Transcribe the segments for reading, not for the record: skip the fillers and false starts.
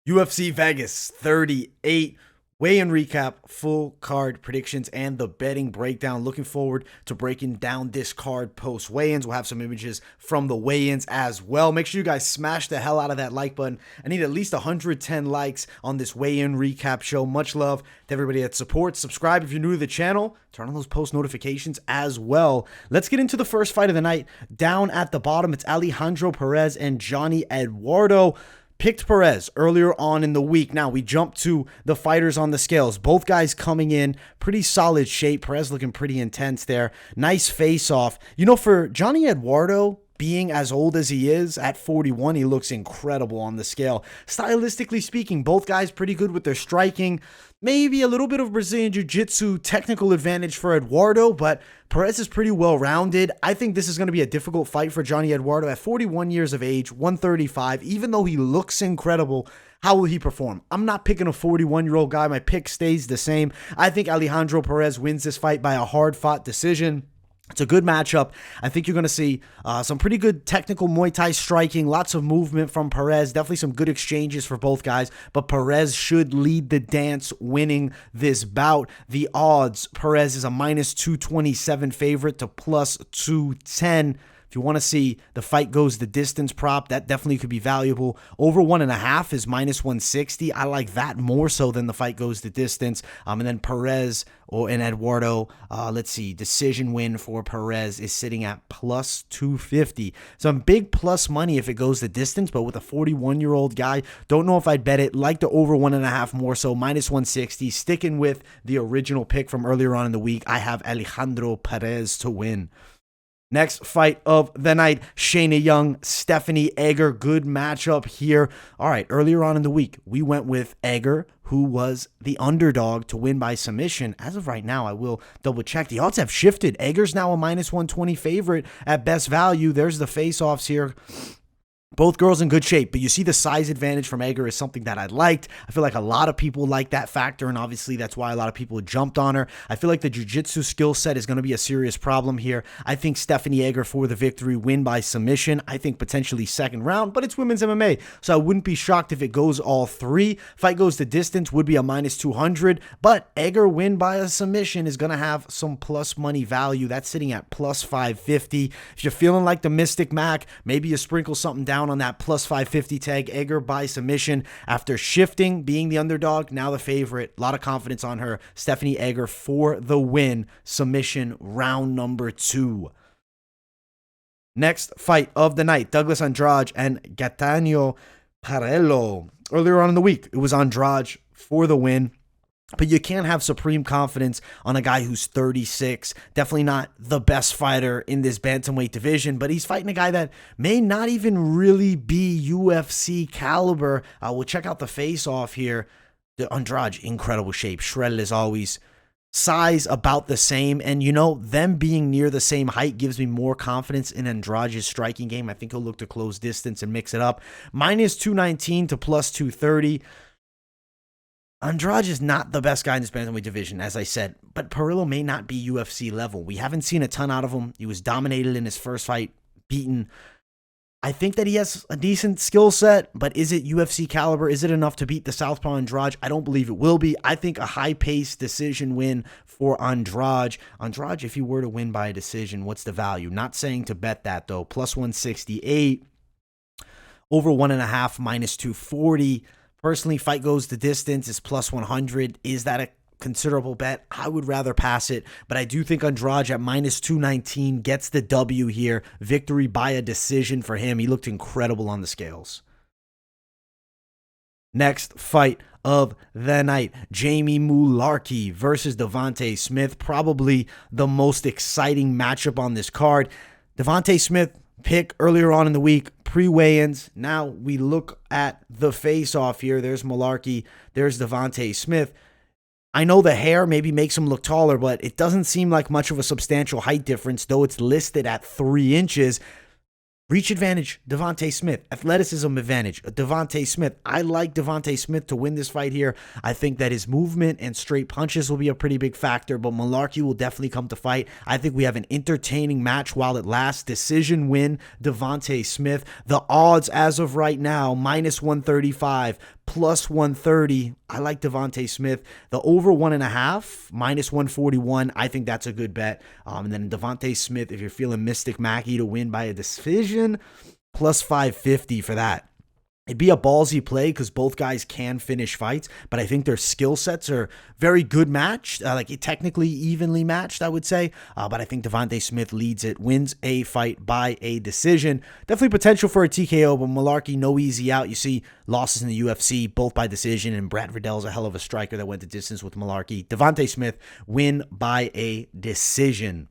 UFC Vegas 38 weigh-in recap, full card predictions, and the betting breakdown. Looking forward to breaking down this card post weigh-ins. We'll have some images from the weigh-ins as well. Make sure you guys smash the hell out of that like button. I need at least 110 likes on this weigh-in recap show. Much love to everybody that supports. Subscribe if you're new to the channel. Turn on those post notifications as well. Let's get into the first fight of the night. Down at the bottom, it's Alejandro Perez and Johnny Eduardo. Picked Perez earlier on in the week. Now we jump to the fighters on the scales. Both guys coming in pretty solid shape. Perez looking pretty intense there. Nice face off. You know, for Johnny Eduardo being as old as he is at 41, he looks incredible on the scale. Stylistically speaking, both guys pretty good with their striking. Maybe a little bit of Brazilian Jiu-Jitsu technical advantage for Eduardo, but Perez is pretty well-rounded. I think this is going to be a difficult fight for Johnny Eduardo at 41 years of age, 135. Even though he looks incredible, how will he perform? I'm not picking a 41-year-old guy. My pick stays the same. I think Alejandro Perez wins this fight by a hard-fought decision. It's a good matchup. I think you're going to see some pretty good technical Muay Thai striking, lots of movement from Perez, definitely some good exchanges for both guys, but Perez should lead the dance winning this bout. The odds, Perez is a minus 227 favorite to plus 210. If you want to see the fight goes the distance prop, that definitely could be valuable. Over 1.5 is minus 160. I like that more so than the fight goes the distance. And then Perez and Eduardo, let's see, decision win for Perez is sitting at plus 250. Some big plus money if it goes the distance, but with a 41-year-old guy, don't know if I'd bet it. Like the over 1.5 more so, minus 160. Sticking with the original pick from earlier on in the week, I have Alejandro Perez to win. Next fight of the night, Shayna Young, Stephanie Egger. Good matchup here. All right, earlier on in the week, we went with Egger, who was the underdog to win by submission. As of right now, I will double check. The odds have shifted. Egger's now a minus 120 favorite at best value. There's the face-offs here. Both girls in good shape, but you see the size advantage from Egger is something that I liked. I feel like a lot of people like that factor, and obviously that's why a lot of people jumped on her. I feel like the jiu-jitsu skill set is going to be a serious problem here. I think Stephanie Egger for the victory, win by submission. I think potentially second round, but it's women's MMA, so I wouldn't be shocked if it goes all three. Fight goes the distance, would be a minus 200, but Egger win by a submission is going to have some plus money value. That's sitting at plus 550. If you're feeling like the Mystic Mac, maybe you sprinkle something down on that plus 550 tag. Egger by submission after shifting, being the underdog, now the favorite. A lot of confidence on her. Stephanie Egger for the win. Submission round number 2. Next fight of the night, Douglas Andrade and Gaetano Pirrello. Earlier on in the week, it was Andrade for the win. But you can't have supreme confidence on a guy who's 36. Definitely not the best fighter in this bantamweight division, but he's fighting a guy that may not even really be UFC caliber. We'll check out the face-off here. The Andrade, incredible shape, shredded as always. Size about the same, and you know, them being near the same height gives me more confidence in Andrade's striking game. I think he'll look to close distance and mix it up. Minus 219 to plus 230. Andrade is not the best guy in this bantamweight division, as I said, but Pirrello may not be UFC level. We haven't seen a ton out of him. He was dominated in his first fight, beaten. I think that he has a decent skill set, but is it UFC caliber? Is it enough to beat the Southpaw Andrade? I don't believe it will be. I think a high-paced decision win for Andrade. Andrade, if he were to win by a decision, what's the value? Not saying to bet that, though. Plus 168. Over 1.5, minus 240. Personally, fight goes the distance is plus 100. Is that a considerable bet? I would rather pass it, but I do think Andrade at minus 219 gets the W here. Victory by a decision for him. He looked incredible on the scales. Next fight of the night, Jamie Mullarkey versus Devonte Smith. Probably the most exciting matchup on this card. Devonte Smith, pick earlier on in the week, pre-weigh-ins. Now we look at the face-off here. There's Mullarkey. There's Devonte Smith. I know the hair maybe makes him look taller, but it doesn't seem like much of a substantial height difference, though it's listed at 3 inches. Reach advantage, Devonte Smith. Athleticism advantage, Devonte Smith. I like Devonte Smith to win this fight here. I think that his movement and straight punches will be a pretty big factor, but Mullarkey will definitely come to fight. I think we have an entertaining match while it lasts. Decision win, Devonte Smith. The odds as of right now, minus 135, plus 130. I like Devonte Smith. The over 1.5, minus 141. I think that's a good bet. And then Devonte Smith, if you're feeling Mystic Mackey to win by a decision, plus 550 for that. It'd be a ballsy play because both guys can finish fights, but I think their skill sets are very good matched, technically evenly matched, I would say. But I think Devonte Smith leads it, wins a fight by a decision. Definitely potential for a TKO, but Mullarkey, no easy out. You see losses in the UFC, both by decision, and Brad Riddell's a hell of a striker that went the distance with Mullarkey. Devonte Smith, win by a decision.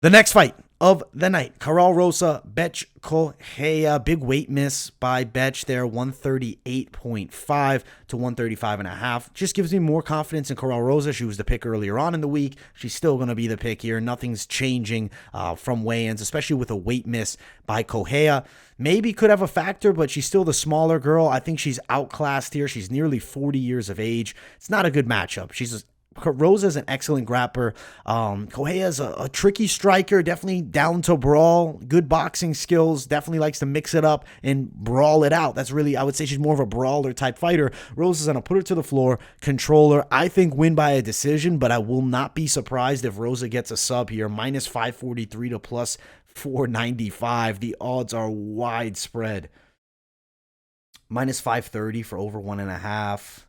The next fight of the night, Karol Rosa, Bethe Correia. Big weight miss by Bethe there, 138.5 to 135.5. Just gives me more confidence in Karol Rosa. She was the pick earlier on in the week. She's still going to be the pick here. Nothing's changing from weigh-ins, especially with a weight miss by Correia. Maybe could have a factor, but she's still the smaller girl. I think she's outclassed here. She's nearly 40 years of age. It's not a good matchup. Rosa's an excellent grappler. Correia's a tricky striker, definitely down to brawl, good boxing skills, definitely likes to mix it up and brawl it out. That's really, I would say she's more of a brawler type fighter. Rosa's going to put her to the floor, control her. I think win by a decision, but I will not be surprised if Rosa gets a sub here. Minus 543 to plus 495. The odds are widespread. Minus 530 for over 1.5.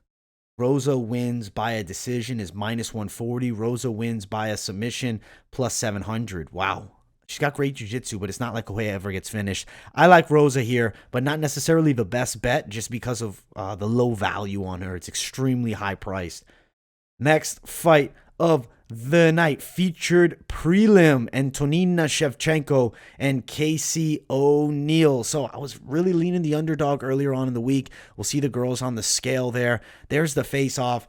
Rosa wins by a decision is minus 140. Rosa wins by a submission plus 700. Wow. She's got great jiu-jitsu, but it's not like Correia ever gets finished. I like Rosa here, but not necessarily the best bet just because of the low value on her. It's extremely high priced. Next fight of the night, featured prelim, Antonina Shevchenko and Casey O'Neill. So I was really leaning the underdog earlier on in the week. We'll see the girls on the scale there. There's the face-off.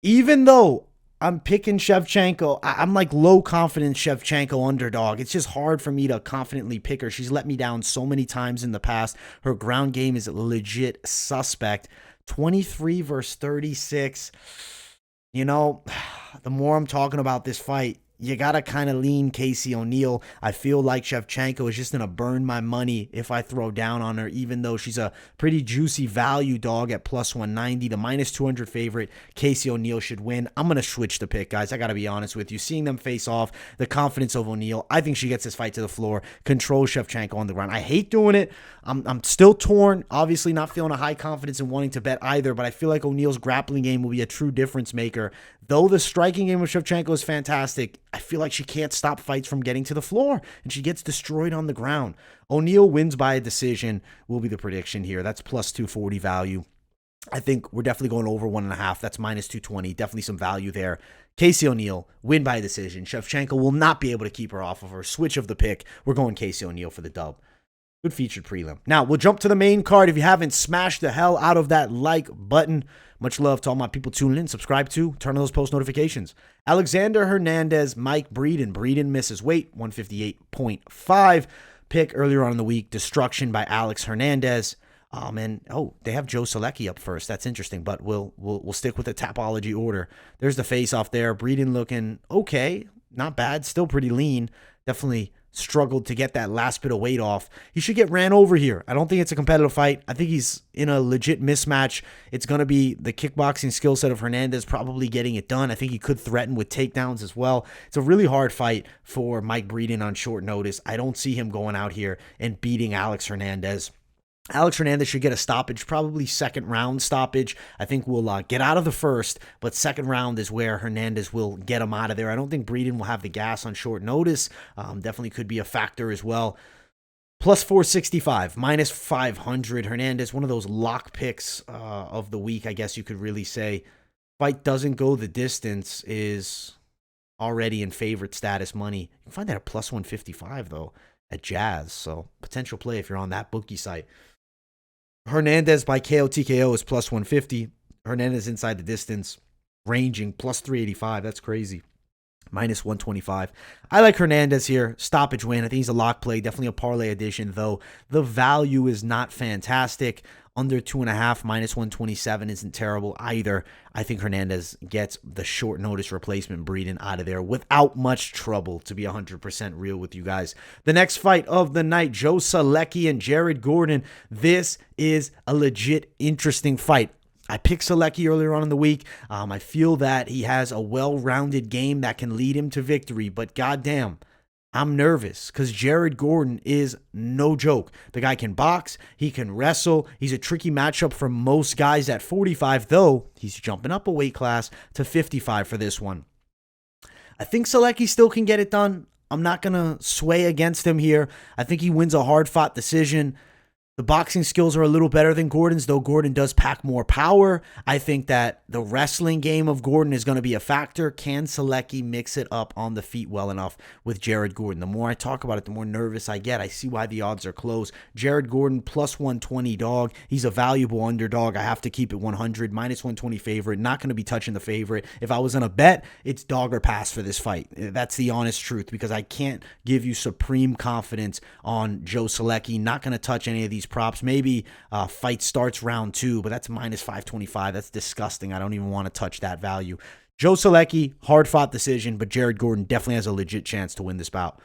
Even though I'm picking Shevchenko, I'm like low confidence Shevchenko underdog. It's just hard for me to confidently pick her. She's let me down so many times in the past. Her ground game is legit suspect. 23 versus 36. You know, the more I'm talking about this fight, you got to kind of lean Casey O'Neill. I feel like Shevchenko is just going to burn my money if I throw down on her, even though she's a pretty juicy value dog at plus 190. The minus 200 favorite, Casey O'Neill should win. I'm going to switch the pick, guys. I got to be honest with you. Seeing them face off, the confidence of O'Neill, I think she gets this fight to the floor, controls Shevchenko on the ground. I hate doing it. I'm still torn. Obviously not feeling a high confidence in wanting to bet either, but I feel like O'Neill's grappling game will be a true difference maker. Though the striking game of Shevchenko is fantastic, I feel like she can't stop fights from getting to the floor, and she gets destroyed on the ground. O'Neill wins by a decision will be the prediction here. That's plus 240 value. I think we're definitely going over 1.5. That's minus 220. Definitely some value there. Casey O'Neill, win by a decision. Shevchenko will not be able to keep her off of her. Switch of the pick. We're going Casey O'Neill for the dub. Good featured prelim. Now, we'll jump to the main card. If you haven't, smash the hell out of that like button. Much love to all my people tuning in. Subscribe to, turn on those post notifications. Alexander Hernandez, Mike Breeden. Breeden misses weight, 158.5. Pick earlier on in the week, destruction by Alex Hernandez. They have Joe Solecki up first. That's interesting, but we'll stick with the Tapology order. There's the face off there. Breeden looking okay, not bad, still pretty lean. Definitely struggled to get that last bit of weight off. He should get ran over here. I don't think it's a competitive fight. I think he's in a legit mismatch. It's going to be the kickboxing skill set of Hernandez probably getting it done. I think he could threaten with takedowns as well. It's a really hard fight for Mike Breeden on short notice. I don't see him going out here and beating Alex Hernandez. Alex Hernandez should get a stoppage, probably second round stoppage. I think we'll get out of the first, but second round is where Hernandez will get him out of there. I don't think Breeden will have the gas on short notice. Definitely could be a factor as well. Plus 465, minus 500. Hernandez, one of those lock picks of the week, I guess you could really say. Fight doesn't go the distance is already in favorite status money. You can find that at plus 155, though, at Jazz. So potential play if you're on that bookie site. Hernandez by KO TKO is plus 150. Hernandez inside the distance, ranging plus 385. That's crazy. Minus 125. I like Hernandez here. Stoppage win. I think he's a lock play. Definitely a parlay addition, though. The value is not fantastic. under 2.5, minus 127 isn't terrible either. I think Hernandez gets the short notice replacement Breeden out of there without much trouble, to be 100% real with you guys. The next fight of the night, Joe Solecki and Jared Gordon. This is a legit interesting fight. I picked Solecki earlier on in the week. I feel that he has a well-rounded game that can lead him to victory, but goddamn, I'm nervous because Jared Gordon is no joke. The guy can box, he can wrestle. He's a tricky matchup for most guys at 45, though he's jumping up a weight class to 55 for this one. I think Solecki still can get it done. I'm not going to sway against him here. I think he wins a hard-fought decision. The boxing skills are a little better than Gordon's, though Gordon does pack more power. I think that the wrestling game of Gordon is going to be a factor. Can Solecki mix it up on the feet well enough with Jared Gordon? The more I talk about it, the more nervous I get. I see why the odds are close. Jared Gordon, plus 120 dog. He's a valuable underdog. I have to keep it 100. Minus 120 favorite. Not going to be touching the favorite. If I was on a bet, it's dog or pass for this fight. That's the honest truth, because I can't give you supreme confidence on Joe Solecki. Not going to touch any of these props. Maybe fight starts round 2, but that's minus 525. That's disgusting. I don't even want to touch that value. Joe Solecki, hard-fought decision, but Jared Gordon definitely has a legit chance to win this bout.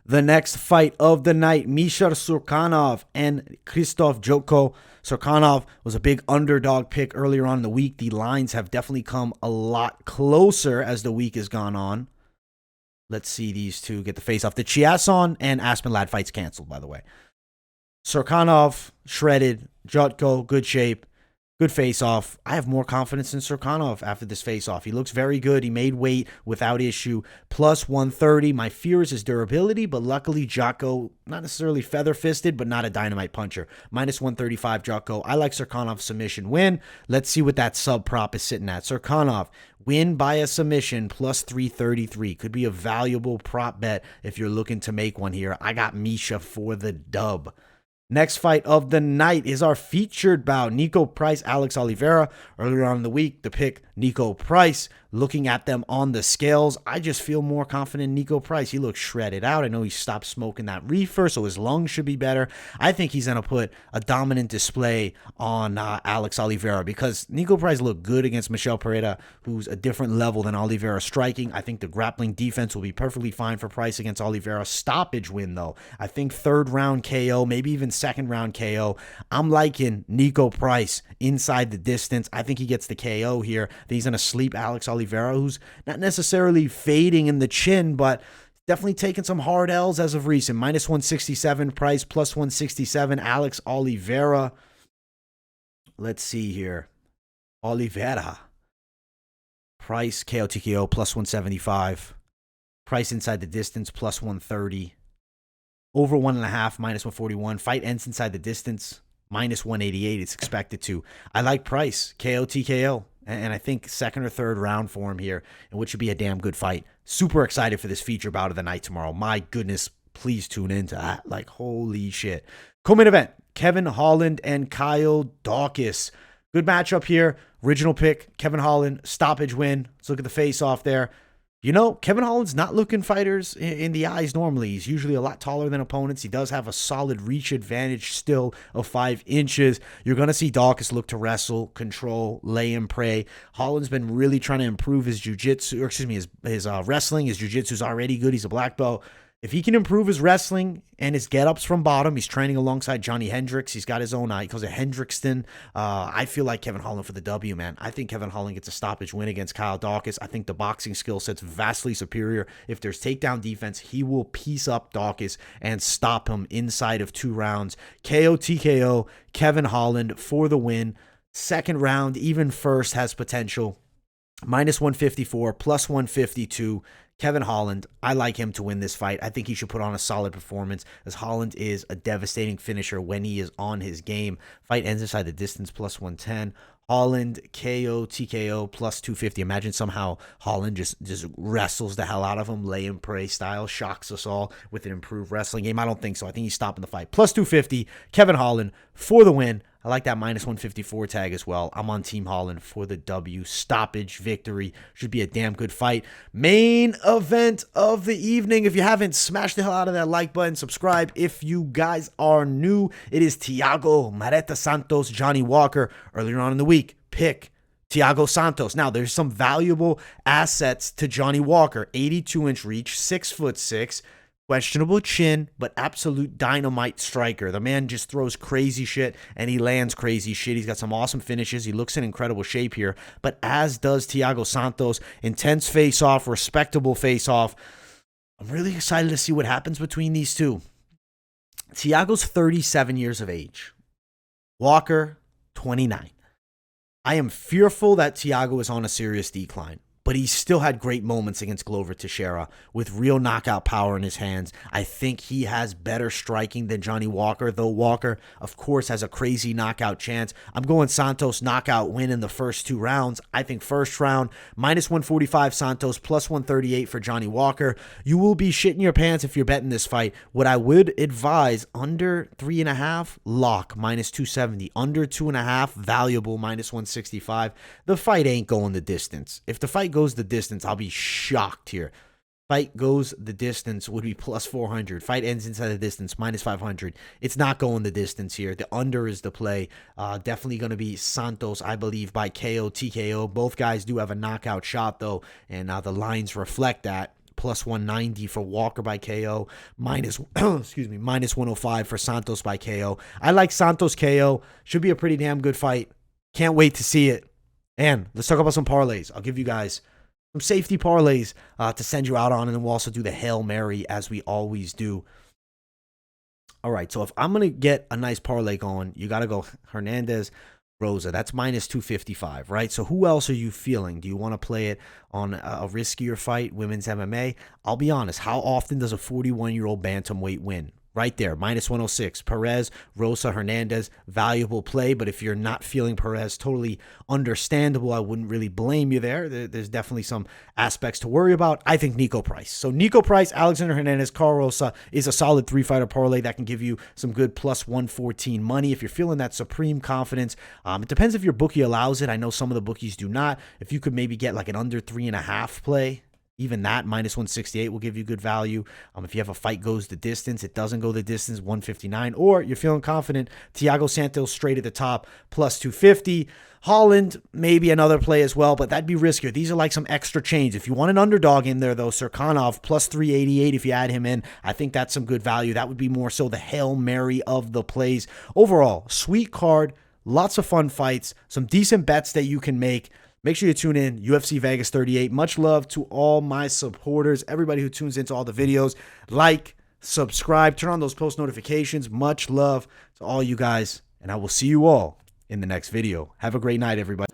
The next fight of the night, Misha Cirkunov and Krzysztof Jotko. Cirkunov was a big underdog pick earlier on in the week. The lines have definitely come a lot closer as the week has gone on. Let's see these two get the face off. The Chiasson and Aspen Ladd fights canceled, by the way. Cirkunov, shredded. Jotko, good shape. Good face-off. I have more confidence in Cirkunov after this face-off. He looks very good. He made weight without issue. Plus 130. My fear is his durability, but luckily Jotko, not necessarily feather-fisted, but not a dynamite puncher. Minus 135 Jotko. I like Cirkunov submission win. Let's see what that sub-prop is sitting at. Cirkunov, win by a submission, plus 333. Could be a valuable prop bet if you're looking to make one here. I got Misha for the dub. Next fight of the night is our featured bout. Niko Price, Alex Oliveira. Earlier on in the week, the pick, Niko Price. Looking at them on the scales, I just feel more confident in Niko Price. He looks shredded out. I know he stopped smoking that reefer, so his lungs should be better. I think he's going to put a dominant display on Alex Oliveira, because Niko Price looked good against Michel Pereira, who's a different level than Oliveira striking. I think the grappling defense will be perfectly fine for Price against Oliveira. Stoppage win, though. I think third round KO, maybe even second round KO. I'm liking Niko Price inside the distance. I think he gets the KO here. I think he's going to sleep Alex Oliveira, who's not necessarily fading in the chin, but definitely taking some hard L's as of recent. Minus 167 Price, plus 167 Alex Oliveira. Let's see here. Oliveira. Price, KO TKO, plus 175. Price inside the distance, plus 130. Over 1.5, minus 141. Fight ends inside the distance, minus 188. It's expected to. I like Price, KO TKO. And I think second or third round for him here, and which should be a damn good fight. Super excited for this feature bout of the night tomorrow. My goodness, please tune into that. Like, holy shit. Co-main event, Kevin Holland and Kyle Daukaus. Good matchup here. Original pick, Kevin Holland, stoppage win. Let's look at the face-off there. You know, Kevin Holland's not looking fighters in the eyes normally. He's usually a lot taller than opponents. He does have a solid reach advantage still of 5 inches. You're going to see Daukaus look to wrestle, control, lay and pray. Holland's been really trying to improve his jiu-jitsu, or excuse me, his wrestling. His jiu-jitsu's already good. He's a black belt. If he can improve his wrestling and his get-ups from bottom, he's training alongside Johnny Hendricks. He's got his own eye. He calls it Hendrickston. I feel like Kevin Holland for the W, man. I think Kevin Holland gets a stoppage win against Kyle Daukaus. I think the boxing skill set's vastly superior. If there's takedown defense, he will piece up Daukaus and stop him inside of 2 rounds. KO TKO, Kevin Holland for the win. Second round, even first, has potential. Minus 154, plus 152. Kevin Holland, I like him to win this fight. I think he should put on a solid performance, as Holland is a devastating finisher when he is on his game. Fight ends inside the distance, plus 110. Holland, KO, TKO, plus 250. Imagine somehow Holland just wrestles the hell out of him, lay and pray style, shocks us all with an improved wrestling game. I don't think so. I think he's stopping the fight. Plus 250, Kevin Holland for the win. I like that minus 154 tag as well. I'm on Team Holland for the W. Stoppage victory. Should be a damn good fight. Main event of the evening. If you haven't, smash the hell out of that like button. Subscribe if you guys are new. It is Thiago Mareta Santos, Johnny Walker. Earlier on in the week, pick Thiago Santos. Now, there's some valuable assets to Johnny Walker. 82-inch reach, 6'6", questionable chin, but absolute dynamite striker. The man just throws crazy shit, and he lands crazy shit. He's got some awesome finishes. He looks in incredible shape here, but as does Thiago Santos. Intense face-off, respectable face-off. I'm really excited to see what happens between these two. Thiago's 37 years of age. Walker, 29. I am fearful that Thiago is on a serious decline, but he still had great moments against Glover Teixeira with real knockout power in his hands. I think he has better striking than Johnny Walker, though Walker, of course, has a crazy knockout chance. I'm going Santos knockout win in the first 2 rounds. I think first round, minus 145 Santos, plus 138 for Johnny Walker. You will be shitting your pants if you're betting this fight. What I would advise, under 3.5, lock, minus 270. Under 2.5, valuable, minus 165. The fight ain't going the distance. If the fight goes the distance, I'll be shocked here. Fight goes the distance would be plus 400. Fight ends inside the distance, minus 500. It's not going the distance here. The under is the play. Definitely going to be Santos, I believe, by KO, TKO. Both guys do have a knockout shot, though, and the lines reflect that. Plus 190 for Walker by KO. Minus, minus 105 for Santos by KO. I like Santos KO. Should be a pretty damn good fight. Can't wait to see it. And let's talk about some parlays. I'll give you guys some safety parlays to send you out on, and then we'll also do the Hail Mary as we always do. All right, so if I'm going to get a nice parlay going, you got to go Hernandez, Rosa. That's minus 255, right? So who else are you feeling? Do you want to play it on a riskier fight, women's MMA? I'll be honest, how often does a 41-year-old bantamweight win? Right there, minus 106. Perez, Rosa, Hernandez, valuable play. But if you're not feeling Perez, totally understandable. I wouldn't really blame you there. There's definitely some aspects to worry about. I think Niko Price. So Niko Price, Alexander Hernandez, Karol Rosa is a solid 3-fighter parlay that can give you some good plus 114 money. If you're feeling that supreme confidence, it depends if your bookie allows it. I know some of the bookies do not. If you could maybe get like an under 3.5 play, even that, minus 168 will give you good value. If you have a fight goes the distance, it doesn't go the distance, 159. Or you're feeling confident, Thiago Santos straight at the top, plus 250. Holland, maybe another play as well, but that'd be riskier. These are like some extra change. If you want an underdog in there, though, Cirkunov, plus 388 if you add him in. I think that's some good value. That would be more so the Hail Mary of the plays. Overall, sweet card, lots of fun fights, some decent bets that you can make. Make sure you tune in, UFC Vegas 38. Much love to all my supporters, everybody who tunes into all the videos. Like, subscribe, turn on those post notifications. Much love to all you guys, and I will see you all in the next video. Have a great night, everybody.